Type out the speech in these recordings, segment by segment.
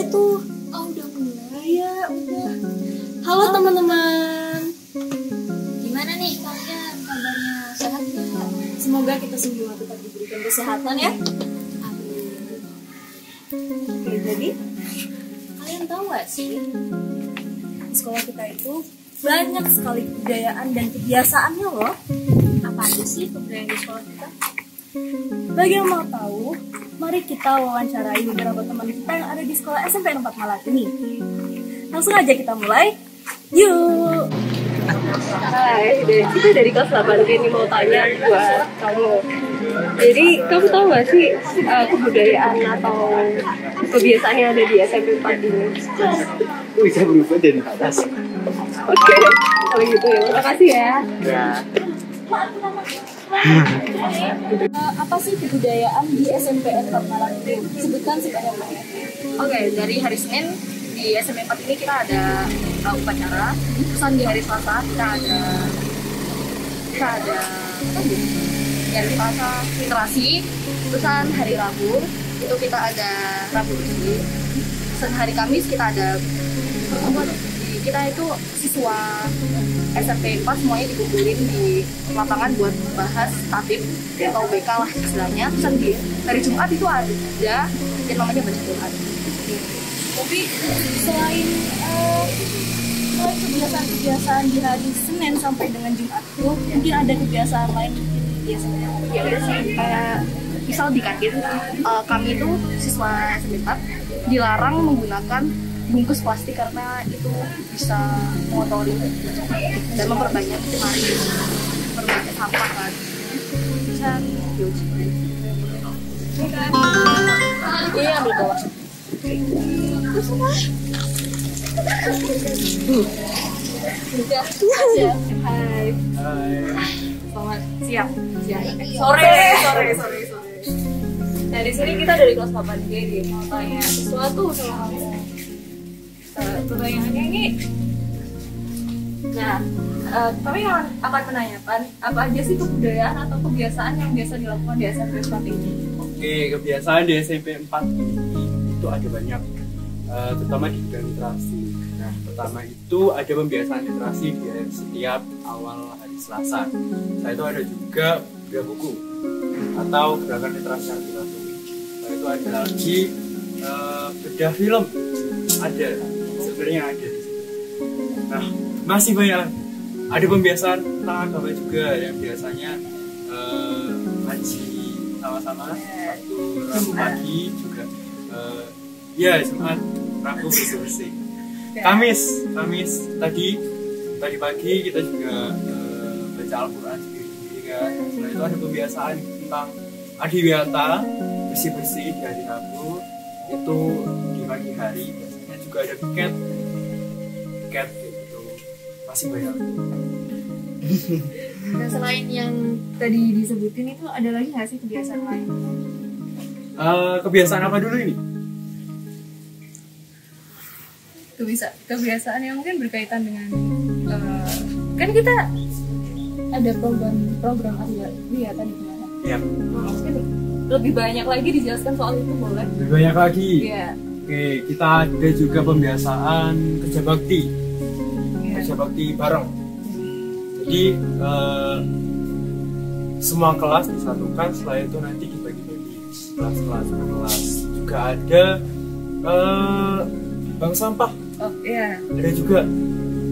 mulai tuh. Oh, udah mulai. Iya, udah. Halo teman-teman. Gimana nih kalian kabarnya? Sehat nggak? Semoga kita semua tetap diberikan kesehatan ya. Amin. Oke, jadi Kalian tahu nggak sih? di sekolah kita itu banyak sekali kebudayaan dan kebiasaannya loh. Apa aja sih kebudayaan di sekolah kita? Bagi yang mau tahu, mari kita wawancarai beberapa teman kita yang ada di sekolah SMP 4 Malang ini. Langsung aja kita mulai. Yuk. Hai, kita dari kelas 8 ini mau tanya buat kamu. Jadi kamu tahu gak sih kebudayaan atau kebiasaan yang ada di SMP 4 ini? Bisa berubah dari atas. Oke, kalau gitu ya, terima kasih ya. Apa sih kebudayaan di SMP 4 Malang itu? Sebutkan sebanyak-banyaknya. Oke, dari hari Senin di SMP 4 ini kita ada upacara. Terus di hari Selasa kita ada di hari Selasa literasi. Terus hari Rabu itu kita ada Rabu bersih. Terus hari Kamis kita ada kita itu siswa SMP 4 semuanya dikumpulin di lapangan buat bahas tatib atau BK lah istilahnya. Terus di hari Jumat itu ada yang namanya baca Quran. Tapi selain kebiasaan-kebiasaan di hari Senin sampai dengan Jumat itu, mungkin ada kebiasaan lain biasanya. Ya udah sih, kayak misal di kantin kami itu siswa SMP 4 dilarang menggunakan bungkus plastik karena itu bisa mengotori dan memperbanyak sampah kan. Iya, ambil bawah. Hai. Selamat siang. Sore. Nah, di sini kita dari kelas 8G nih, mau tanya sesuatu sama kamu. Pertanyaannya ini, nah, kami akan menanyakan apa aja sih kebudayaan atau kebiasaan yang biasa dilakukan di SMP 4 ini. Oke, kebiasaan di SMP 4 ini itu ada banyak, terutama di bidang literasi. Nah, pertama itu ada pembiasaan literasi di setiap awal hari Selasa. Setelah itu ada juga bedah buku atau gerakan literasi yang dilakukan. Setelah itu ada lagi bedah film, ada sebenarnya ada. Nah, masih banyak. Ada pembiasaan tentang agama juga yang biasanya ngaji sama-sama waktu Rabu pagi juga ya Jumat Rabu bersih-bersih. Kamis tadi pagi kita juga baca Al-Quran sendiri kan. Setelah itu ada pembiasaan tentang adiwiyata bersih-bersih di hari Rabu. Itu di pagi hari biasanya juga ada piket gitu. Masih banyak. Dan selain yang tadi disebutin itu ada lagi nggak sih kebiasaan lain? Kebiasaan apa dulu ini? Kebiasaan yang mungkin berkaitan dengan kan kita ada program adiwiyata di mana? Ya. Mungkin lebih banyak lagi dijelaskan soal itu boleh? Lebih banyak lagi. Iya. Oke, kita ada juga pembiasaan kerja bakti. Kerja bakti bareng. Jadi semua kelas disatukan, setelah itu nanti dibagi-bagi kelas. Juga ada bank sampah. Oh iya. Ada juga.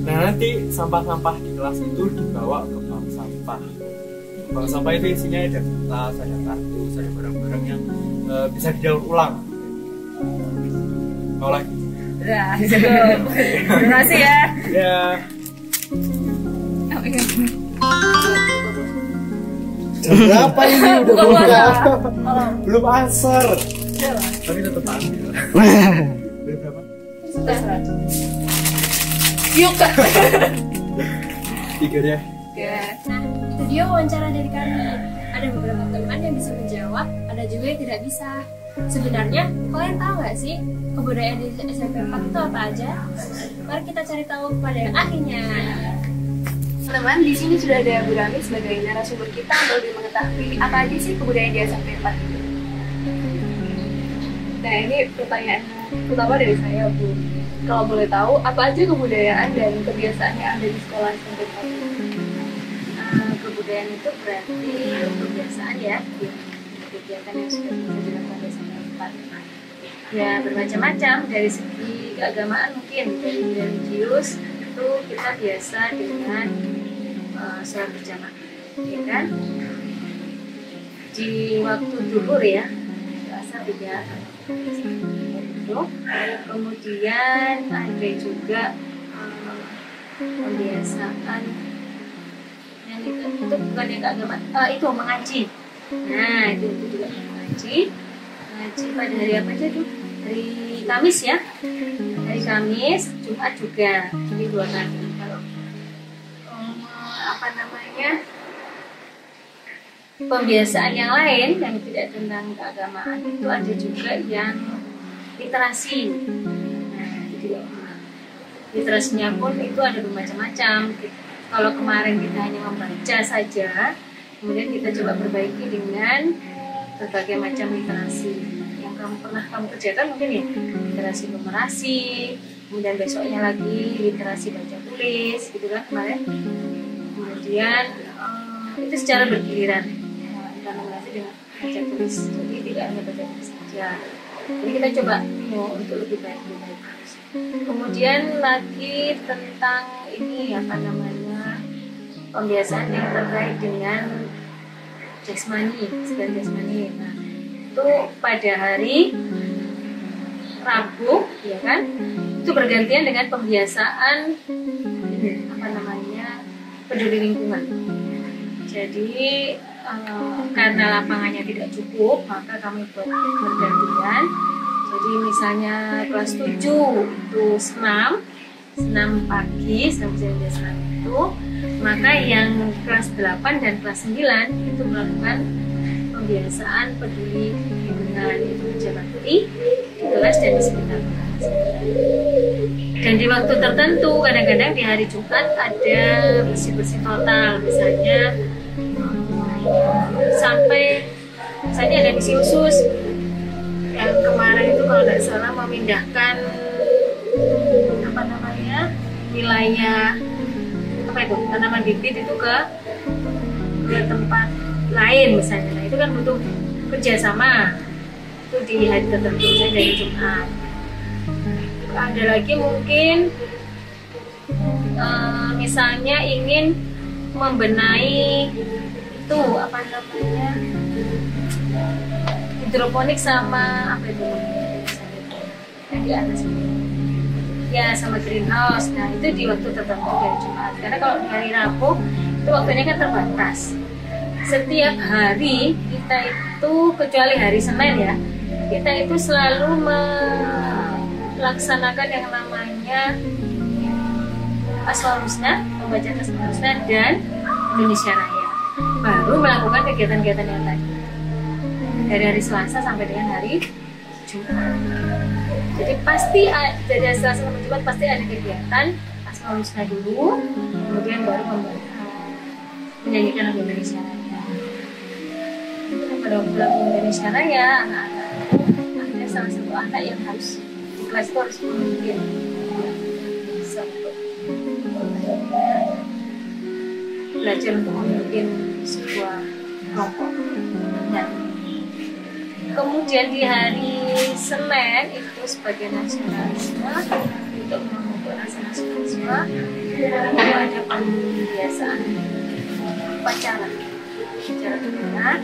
Nah, nanti sampah-sampah di kelas itu dibawa ke bank sampah. Bank sampah itu isinya ada kertas, ada kartus, ada barang-barang yang bisa didaur ulang. Mau lagi? Nah, cukup. Terima kasih ya. Ya. Oh, iya. Jam berapa ini? Udah buka. Belum asar. Iya. Tapi tetap ambil. Berapa? Yuk kak. 3 deh. Ya. Nah, itu dia wawancara dari kami. Ada beberapa teman yang bisa menjawab, ada juga yang tidak bisa. Sebenarnya, kalian tahu nggak sih kebudayaan di SMP 4 itu apa aja? Mari kita cari tahu pada yang ahlinya. Teman-teman, di sini sudah ada Bu Rami sebagai narasumber kita untuk lebih mengetahui apa aja sih kebudayaan di SMP 4 itu. Nah, ini pertanyaan Pertama dari saya, Bu. Kalau boleh tahu, apa aja kebudayaan dan kebiasaan yang ada di sekolah SMP 4? Kebudayaan itu berarti kebiasaan ya, kegiatan yang sudah bisa dilakukan di SMP 4. Ya bermacam-macam, dari segi keagamaan mungkin, dari religius itu kita biasa dengan sholat berjamaah, ya kan? Di waktu zuhur ya, asar tidak itu. Kemudian ada juga pembiasaan yang itu bukan yang keagamaan, itu mengaji. Nah itu juga mengaji pada hari apa aja tuh? Hari Kamis ya, hari Kamis, Jumat juga, jadi 2 kali. Kalau apa namanya, pembiasaan yang lain yang tidak tentang keagamaan itu ada juga yang literasi. Nah itu ya, literasinya pun itu ada bermacam-macam. Kalau kemarin kita hanya membaca saja, kemudian kita coba perbaiki dengan berbagai macam literasi yang pernah kamu kerjakan, mungkin ya literasi numerasi, kemudian besoknya lagi literasi baca tulis gitu kan kemarin. Kemudian itu secara bergiliran kita numerasi dengan baca tulis, jadi tidak hanya baca tulis saja. Jadi kita coba untuk lebih baik. Kemudian lagi tentang ini apa namanya, pembiasaan yang terkait dengan jasmani, segala jasmani. Nah, itu pada hari Rabu, ya kan? Itu bergantian dengan pembiasaan ini, apa namanya, peduli lingkungan. Jadi karena lapangannya tidak cukup, maka kami buat bergantian. Jadi misalnya kelas 7 itu senam pagi, senam senam itu, maka yang kelas 8 dan kelas 9 itu melakukan pembiasaan peduli lingkungan, itu jalan putih di kelas dan di sekitar kelas. Dan di waktu tertentu, kadang-kadang di hari Jumat ada bersih-bersih total, misalnya sampai misalnya ada misi khusus yang kemarin itu kalau nggak salah memindahkan apa namanya, wilayah apa itu tanaman bibit itu ke tempat lain misalnya. Nah, itu kan butuh kerjasama, itu di hari tertentu, misalnya dari Jumat. Ada lagi mungkin misalnya ingin membenahi itu apa namanya, hidroponik sama apa itu yang di atas ini ya, sama greenhouse. Nah itu di waktu tertentu dari Jumat, karena kalau di hari Rabu itu waktunya kan terbatas. Setiap hari kita itu, kecuali hari Senin ya, kita itu selalu melaksanakan yang namanya Asmaul Husna, pembacaan Asmaul Husna dan Indonesia Raya, baru melakukan kegiatan-kegiatan yang tadi dari hari Selasa sampai dengan hari Jumat. Jadi pasti dari hari Selasa sampai Jumat pasti ada kegiatan Asmaul Husna dulu, kemudian baru menyanyikan lagu Indonesia Raya. Pada waktu lagu Indonesia Raya, anak-anak ada salah satu anak yang harus di kelas itu harus memimpin, bisa belajar untuk memimpin sebuah kelompok. Nah, kemudian di hari Senin itu sebagai nasionalisme, untuk memupuk rasa nasionalisme, itu ada pembiasaan upacara bendera.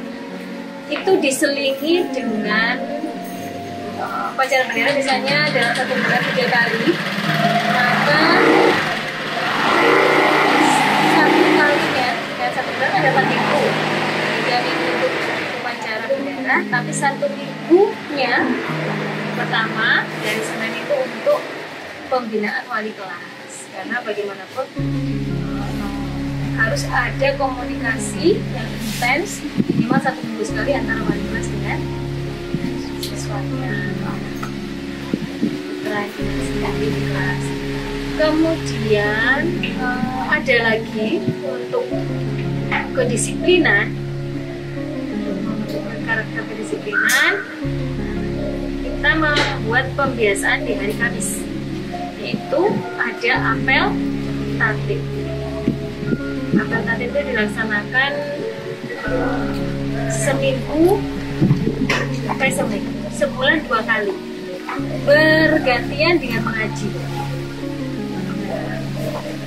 Itu diselingi dengan upacara bendera, misalnya dalam satu bulan 3 kali, maka satu kalinya dan satu bulan ada 4 minggu, 3 minggu untuk upacara bendera, tapi 1 minggunya pertama dari Senin itu untuk pembinaan wali kelas, karena bagaimanapun harus ada komunikasi yang intens minimal 1 minggu sekali antara wali kelas dengan siswanya, di kelas. Kemudian ada lagi untuk kedisiplinan, untuk karakter kedisiplinan, kita membuat membuat pembiasaan di hari Kamis, yaitu ada apel tatib. Apel tatib itu dilaksanakan seminggu sampai seminggu, sebulan 2 kali, bergantian dengan mengaji.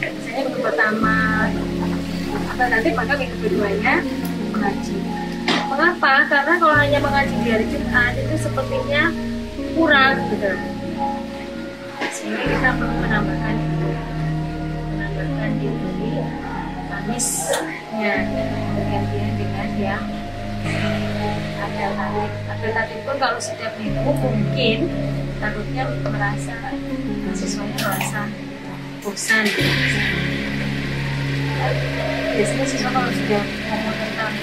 Misalnya minggu pertama apel tatib, maka minggu keduanya mengaji. Mengapa? Karena kalau hanya mengaji di hari Jumat itu sepertinya kurang gitu. Sehingga kita perlu menambahkan di hari Kamisnya, bergantian dengan yang apel tatib. Apel tatib pun kalau setiap minggu mungkin takutnya merasa siswanya merasa bosan. Biasanya siswa kalau sudah ngomong tentang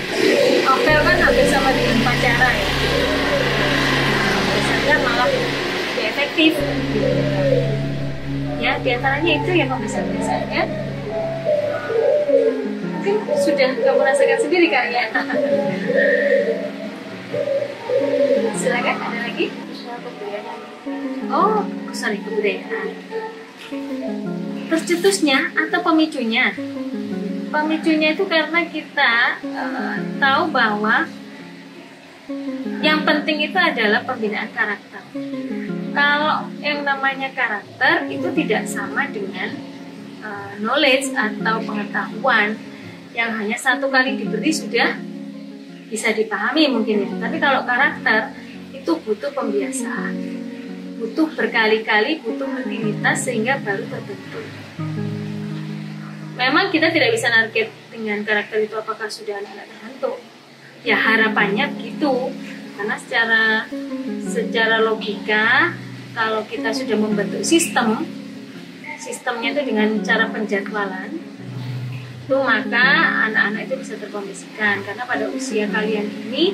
apel kan hampir sama dengan upacara ya, biasanya malah lebih efektif gitu. Ya, diantaranya itu yang pembiasaan-pembiasaannya mungkin sudah kamu rasakan sendiri kayaknya. Silakan, ada lagi? Oh, sorry, kebudayaan. Tercetusnya atau pemicunya? Pemicunya itu karena kita tahu bahwa yang penting itu adalah pembinaan karakter. Kalau yang namanya karakter itu tidak sama dengan knowledge atau pengetahuan yang hanya satu kali diberi sudah bisa dipahami mungkin ya. Tapi kalau karakter itu butuh pembiasaan, butuh berkali-kali, butuh rutinitas sehingga baru terbentuk. Memang kita tidak bisa narget dengan karakter itu apakah sudah anak-anak terbentuk. Ya harapannya begitu, karena secara logika kalau kita sudah membentuk sistemnya itu dengan cara penjadwalan, itu maka anak-anak itu bisa terkondisikan. Karena pada usia kalian ini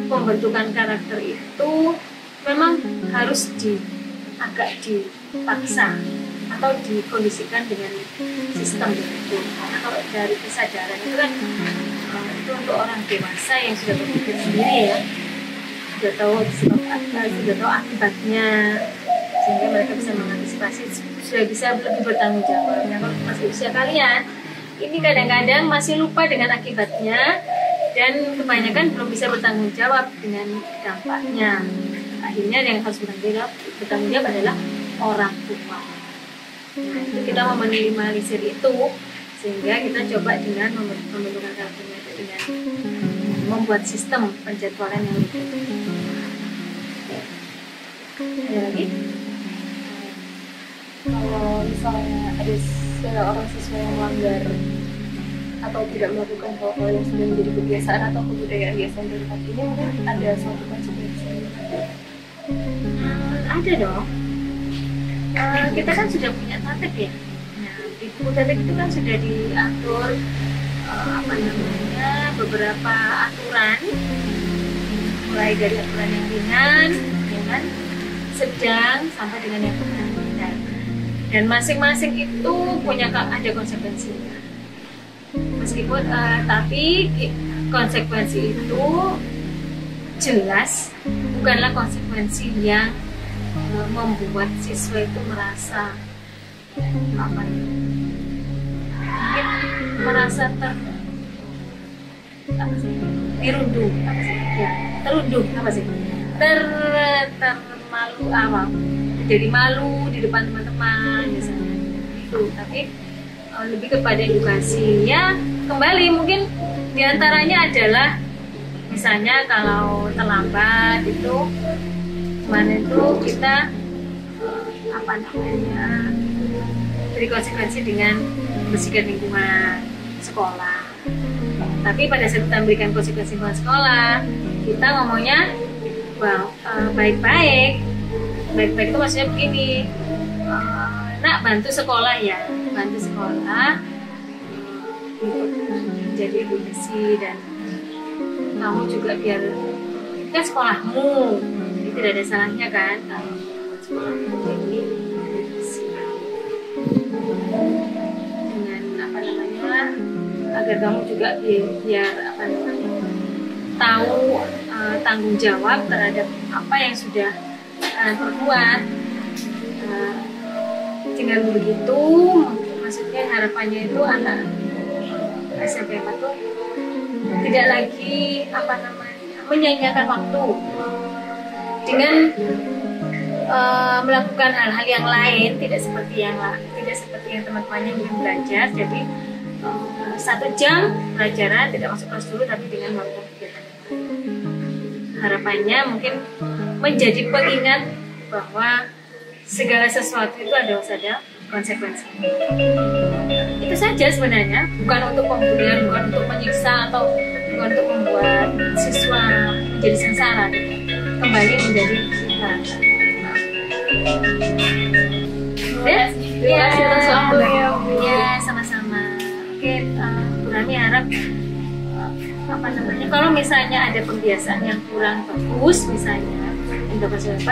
pembentukan karakter itu memang harus agak dipaksa atau dikondisikan dengan sistem itu. Karena kalau dari kesadaran itu kan itu untuk orang dewasa yang sudah berpikir sendiri ya, sudah tahu sebab apa, sudah tahu akibatnya, sehingga mereka bisa mengantisipasi, sudah bisa lebih bertanggung jawab. Nah, kalau masih usia kalian ini kadang-kadang masih lupa dengan akibatnya dan kebanyakan belum bisa bertanggung jawab dengan dampaknya. Akhirnya yang harus bertanggung jawab adalah orang tua. Nah, itu kita meminimalisir itu sehingga kita coba dengan pembentukan karakternya itu dengan membuat sistem penjadwalan yang lebih. Ada lagi? Kalau misalnya ada seorang siswa yang melanggar atau tidak melakukan hal-hal yang sudah menjadi kebiasaan atau kebudayaan di SMP 4 ini, mungkin ada suatu konsekuensi? Ada dong. Kita kan sudah punya tatib ya. Nah, di buku tatib itu kan sudah diatur beberapa aturan, mulai dari aturan yang ringan, dengan sedang sampai dengan yang berat. Dan masing-masing itu ada konsekuensinya. Meskipun tapi konsekuensi itu jelas bukanlah konsekuensi yang membuat siswa itu merasa merasa terundung, termalu jadi malu di depan teman-teman misalnya itu. Tapi lebih kepada edukasi ya, kembali mungkin diantaranya adalah misalnya kalau terlambat itu kemarin itu kita beri konsekuensi dengan bersihkan lingkungan sekolah. Tapi pada saat kita memberikan konsekuensi lingkungan sekolah, kita ngomongnya baik-baik itu maksudnya begini, nak bantu sekolah ya, bantu sekolah jadi lebih bersih, dan kamu juga biar kan sekolahmu, jadi tidak ada salahnya kan kalau sekolahmu jadi bersih dengan agar kamu juga biar tahu tanggung jawab terhadap apa yang sudah kalian perbuat. Dengan begitu, maksudnya harapannya itu anak SMP 4 tuh tidak lagi menyanyiakan waktu dengan melakukan hal-hal yang lain, tidak seperti yang teman-temannya mungkin belajar. Jadi 1 jam pelajaran tidak masuk kelas dulu, tapi dengan melakukan kegiatan. Harapannya mungkin menjadi pengingat bahwa segala sesuatu itu ada konsekuensi. Itu saja sebenarnya, bukan untuk pembulian, bukan untuk menyiksa, atau bukan untuk membuat siswa menjadi sengsara, kembali menjadi sengsara. Terima kasih atas waktunya, Bu. Ya, sama-sama. Oke, Bu Rani harap kalau misalnya ada pembiasaan yang kurang bagus, misalnya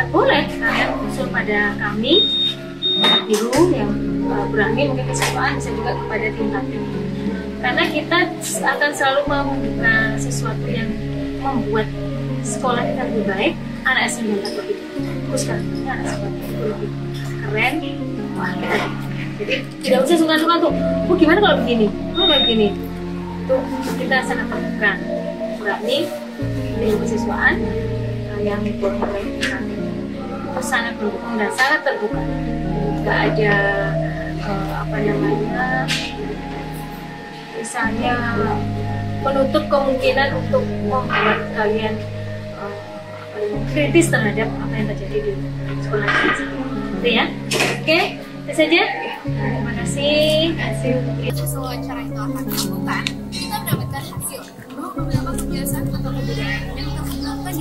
boleh kalian usul pada kami guru yang berani, mungkin kesempatan bisa juga kepada tim tatip, karena kita akan selalu membuka sesuatu yang membuat sekolah kita lebih baik, anak SMP lebih bagus, karena anak SMP lebih keren. Wah, jadi tidak usah sungkan-sungkan tuh, gimana kalau begini, tuh kita sangat terbuka, berani dengan kesiswaan yang boleh itu sangat mendukung dan sangat terbuka. Nggak ada misalnya menutup kemungkinan untuk membuat kalian kritis terhadap apa yang terjadi di sekolah kita. Gitu ya. Oke, itu saja. Terima kasih. Setelah wawancara itu akan dilakukan, kita mendapatkan hasil bahwa beberapa kebiasaan atau kebudayaan yang terkenalkan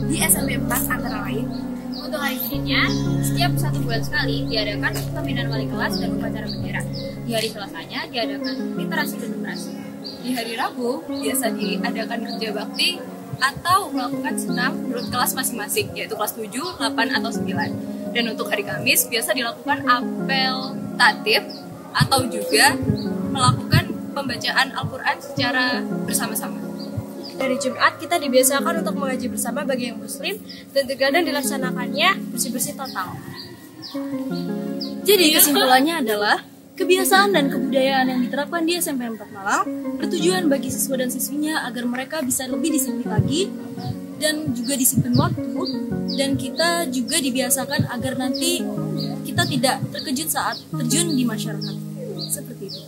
di SMP 4 antara lain. Untuk hari Seninnya, setiap 1 bulan sekali diadakan pembinaan wali kelas dan upacara bendera. Di hari Selasanya diadakan literasi dan numerasi. Di hari Rabu biasa diadakan kerja bakti atau melakukan senam menurut kelas masing-masing, yaitu kelas 7, 8, atau 9. Dan untuk hari Kamis biasa dilakukan apel tatib atau juga melakukan pembacaan Al-Quran secara bersama-sama. Dari Jumat kita dibiasakan untuk mengaji bersama bagi yang muslim, dan terkadang dilaksanakannya bersih-bersih total. Jadi kesimpulannya adalah kebiasaan dan kebudayaan yang diterapkan di SMP 4 Malang bertujuan bagi siswa dan siswinya agar mereka bisa lebih disiplin lagi dan juga disiplin waktu, dan kita juga dibiasakan agar nanti kita tidak terkejut saat terjun di masyarakat. Seperti itu.